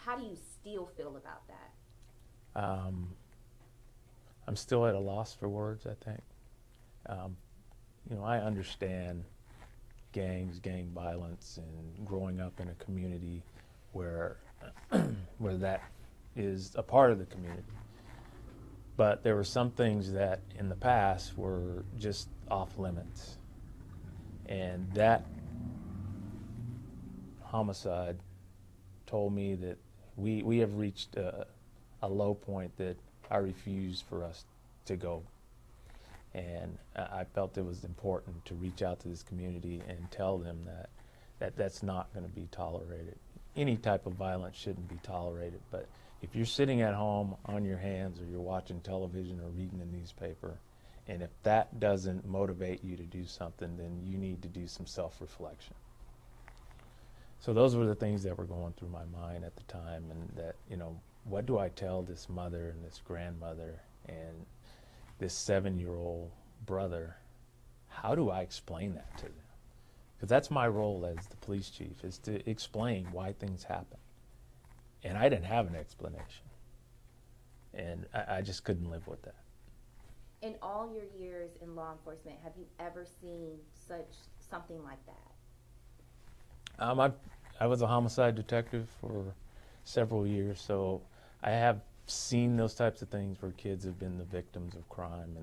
how do you still feel about that? I'm still at a loss for words, I think. Um, you know, I understand gangs, gang violence, and growing up in a community where where that is a part of the community. But there were some things that in the past were just off limits. And that homicide told me that we have reached a low point that I refuse for us to go. And I felt it was important to reach out to this community and tell them that's not going to be tolerated. Any type of violence shouldn't be tolerated, but if you're sitting at home on your hands or you're watching television or reading the newspaper, and if that doesn't motivate you to do something, then you need to do some self-reflection. So those were the things that were going through my mind at the time, and that, you know, what do I tell this mother and this grandmother and this 7-year-old brother? How do I explain that to them? Because that's my role as the police chief, is to explain why things happen. And I didn't have an explanation. And I just couldn't live with that. In all your years in law enforcement, have you ever seen something like that? I was a homicide detective for several years, so I have seen those types of things where kids have been the victims of crime,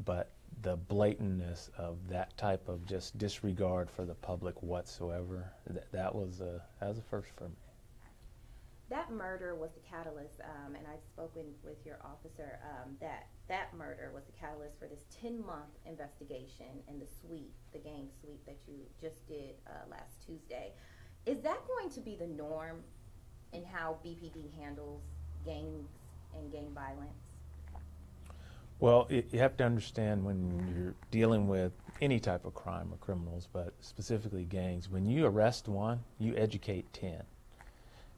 but the blatantness of that type of just disregard for the public whatsoever, that was a first for me. That murder was the catalyst, and I've spoken with your officer, that murder was the catalyst for this 10-month investigation in the gang sweep that you just did last Tuesday. Is that going to be the norm in how BPD handles gangs and gang violence? Well, you have to understand, when you're dealing with any type of crime or criminals, but specifically gangs, when you arrest one, you educate 10.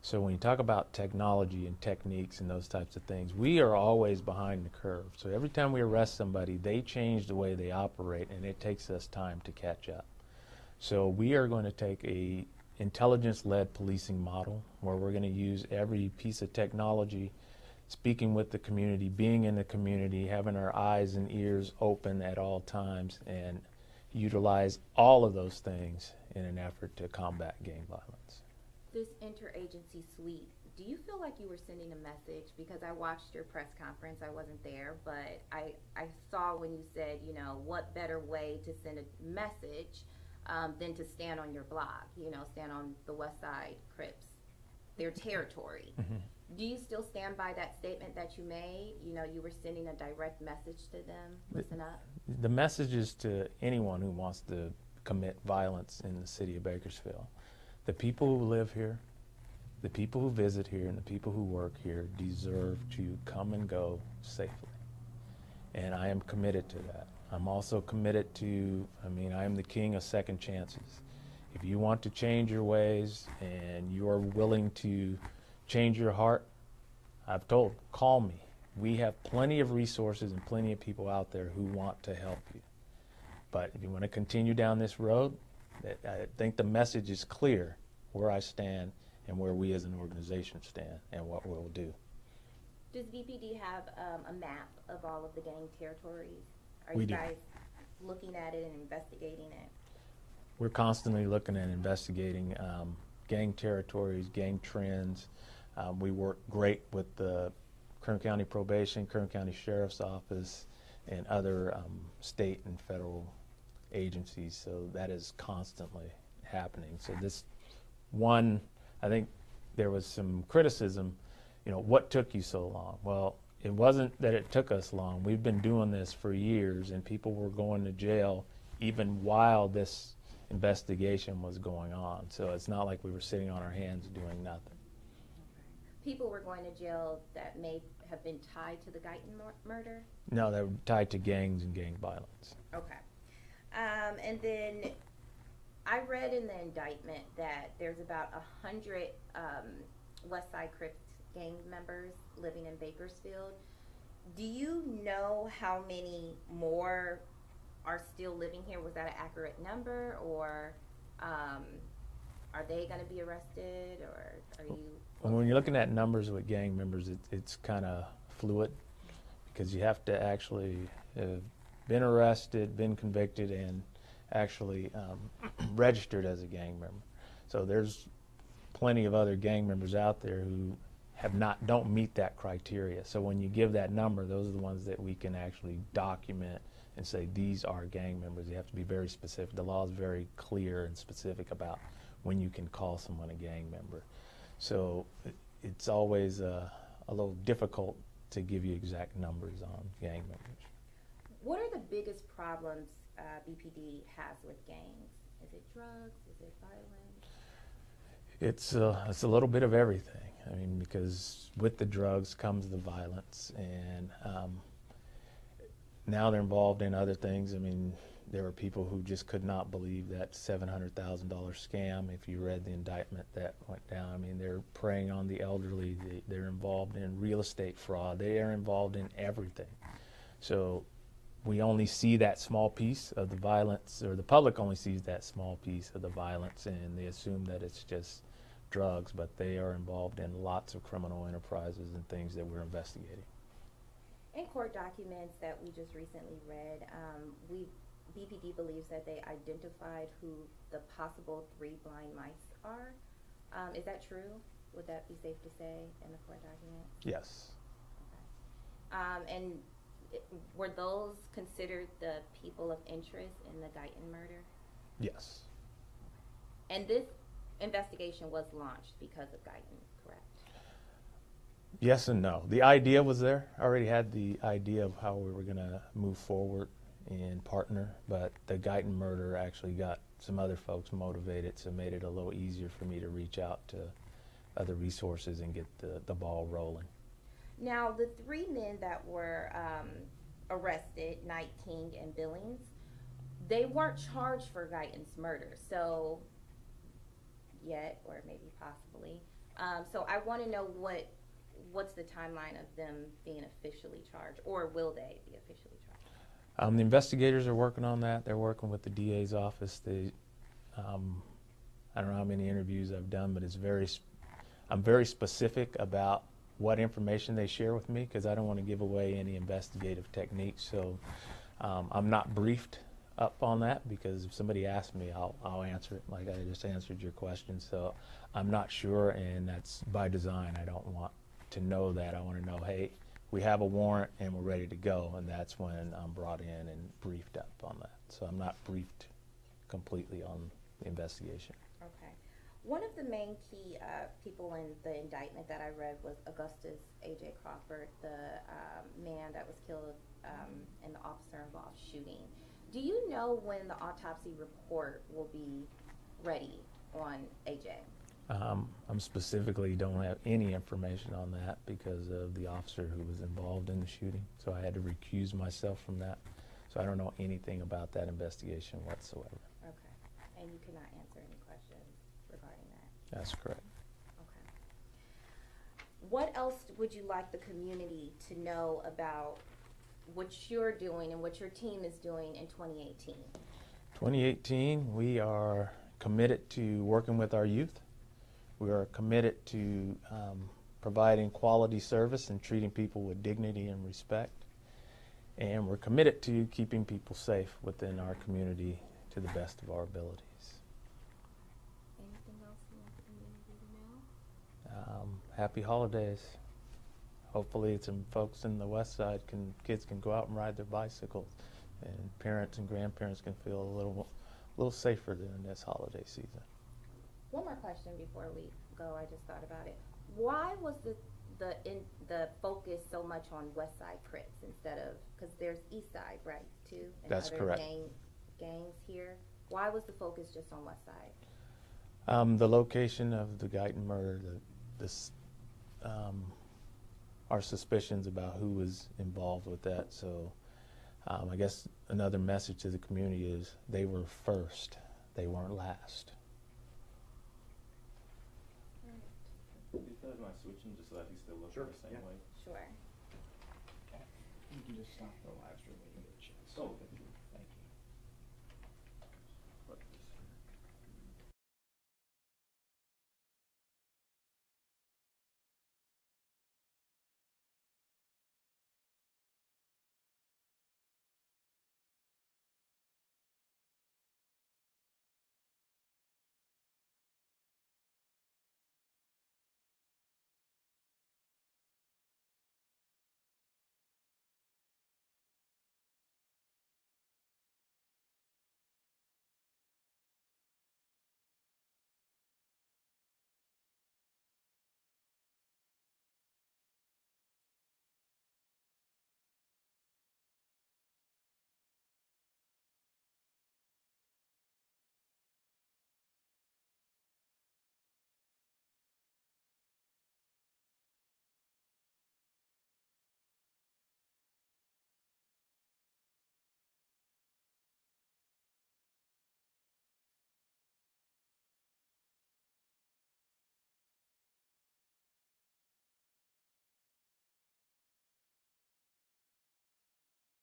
So when you talk about technology and techniques and those types of things, we are always behind the curve. So every time we arrest somebody, they change the way they operate, and it takes us time to catch up. So we are going to take a intelligence-led policing model where we're going to use every piece of technology, speaking with the community, being in the community, having our eyes and ears open at all times, and utilize all of those things in an effort to combat gang violence. This interagency sweep, do you feel like you were sending a message? Because I watched your press conference, I wasn't there, but I saw when you said, you know, what better way to send a message than to stand on your block, you know, stand on the West Side Crips, their territory. Mm-hmm. Do you still stand by that statement that you made? You know, you were sending a direct message to them, listen up? The message is to anyone who wants to commit violence in the city of Bakersfield. The people who live here, the people who visit here, and the people who work here deserve to come and go safely. And I am committed to that. I'm also committed to, I am the king of second chances. If you want to change your ways and you are willing to change your heart, I've told, call me. We have plenty of resources and plenty of people out there who want to help you. But if you want to continue down this road, I think the message is clear where I stand and where we as an organization stand and what we'll do. Does BPD have a map of all of the gang territories? Are We you do. guys looking at it and investigating it? We're constantly looking at investigating gang territories, gang trends. We work great with the Kern County Probation, Kern County Sheriff's Office, and other state and federal agencies, so that is constantly happening. So this one, I think there was some criticism, you know, what took you so long? Well, it wasn't that it took us long. We've been doing this for years, and people were going to jail even while this investigation was going on. So it's not like we were sitting on our hands doing nothing. People were going to jail that may have been tied to the Guyton murder? No, they were tied to gangs and gang violence. Okay. And then I read in the indictment that there's about 100 West Side Crips gang members living in Bakersfield. Do you know how many more are still living here? Was that an accurate number, or are they going to be arrested, or are you? when you're looking at numbers with gang members, it's kind of fluid because you have to actually have been arrested, been convicted, and actually registered as a gang member. So there's plenty of other gang members out there who don't meet that criteria. So when you give that number, those are the ones that we can actually document and say these are gang members. You have to be very specific. The law is very clear and specific about when you can call someone a gang member. So it's always a little difficult to give you exact numbers on gang members. What are the biggest problems BPD has with gangs? Is it drugs? Is it violence? It's a little bit of everything. I mean, because with the drugs comes the violence, and now they're involved in other things. I mean, there were people who just could not believe that $700,000 scam. If you read the indictment that went down, I mean, they're preying on the elderly. They're involved in real estate fraud. They are involved in everything. So we only see that small piece of the violence, or the public only sees that small piece of the violence, and they assume that it's just drugs, but they are involved in lots of criminal enterprises and things that we're investigating. In court documents that we just recently read, BPD believes that they identified who the possible 3 blind mice are. Is that true? Would that be safe to say in the court documents? Yes. Okay. Were those considered the people of interest in the Guyton murder? Yes. And this investigation was launched because of Guyton, correct? Yes and no. The idea was there. I already had the idea of how we were going to move forward and partner, but the Guyton murder actually got some other folks motivated, so it made it a little easier for me to reach out to other resources and get the ball rolling. Now, the 3 men that were arrested, Knight, King, and Billings, they weren't charged for Guyton's murder, so yet, or maybe possibly. So I want to know what's the timeline of them being officially charged, or will they be officially charged? The investigators are working on that. They're working with the DA's office. I don't know how many interviews I've done, but I'm very specific about what information they share with me because I don't want to give away any investigative techniques. So I'm not briefed up on that because if somebody asks me, I'll answer it like I just answered your question. So I'm not sure, and that's by design. I don't want to know that. I want to know, hey, we have a warrant and we're ready to go, and that's when I'm brought in and briefed up on that. So I'm not briefed completely on the investigation. Okay. One of the main key people in the indictment that I read was Augustus A.J. Crawford, the man that was killed in the officer-involved shooting. Do you know when the autopsy report will be ready on A.J.? I'm specifically don't have any information on that because of the officer who was involved in the shooting. So I had to recuse myself from that. So I don't know anything about that investigation whatsoever. Okay. And you cannot answer any questions regarding that? That's correct. Okay. What else would you like the community to know about what you're doing and what your team is doing in 2018? 2018, we are committed to working with our youth. We are committed to providing quality service and treating people with dignity and respect. And we're committed to keeping people safe within our community to the best of our abilities. Anything else you want the community to know? Happy holidays. Hopefully some folks in the west side kids can go out and ride their bicycles, and parents and grandparents can feel a little safer during this holiday season. One more question before we go. I just thought about it. Why was the focus so much on West Side Crips instead of, because there's East Side, right, too? And That's other correct. Gangs here. Why was the focus just on West Side? The location of the Guyton murder, our suspicions about who was involved with that. So I guess another message to the community is they were first, they weren't last. Do you feel like my switching just so that he's still looking the same way? Sure. You can just stop the live stream when you get a chance. Oh, okay.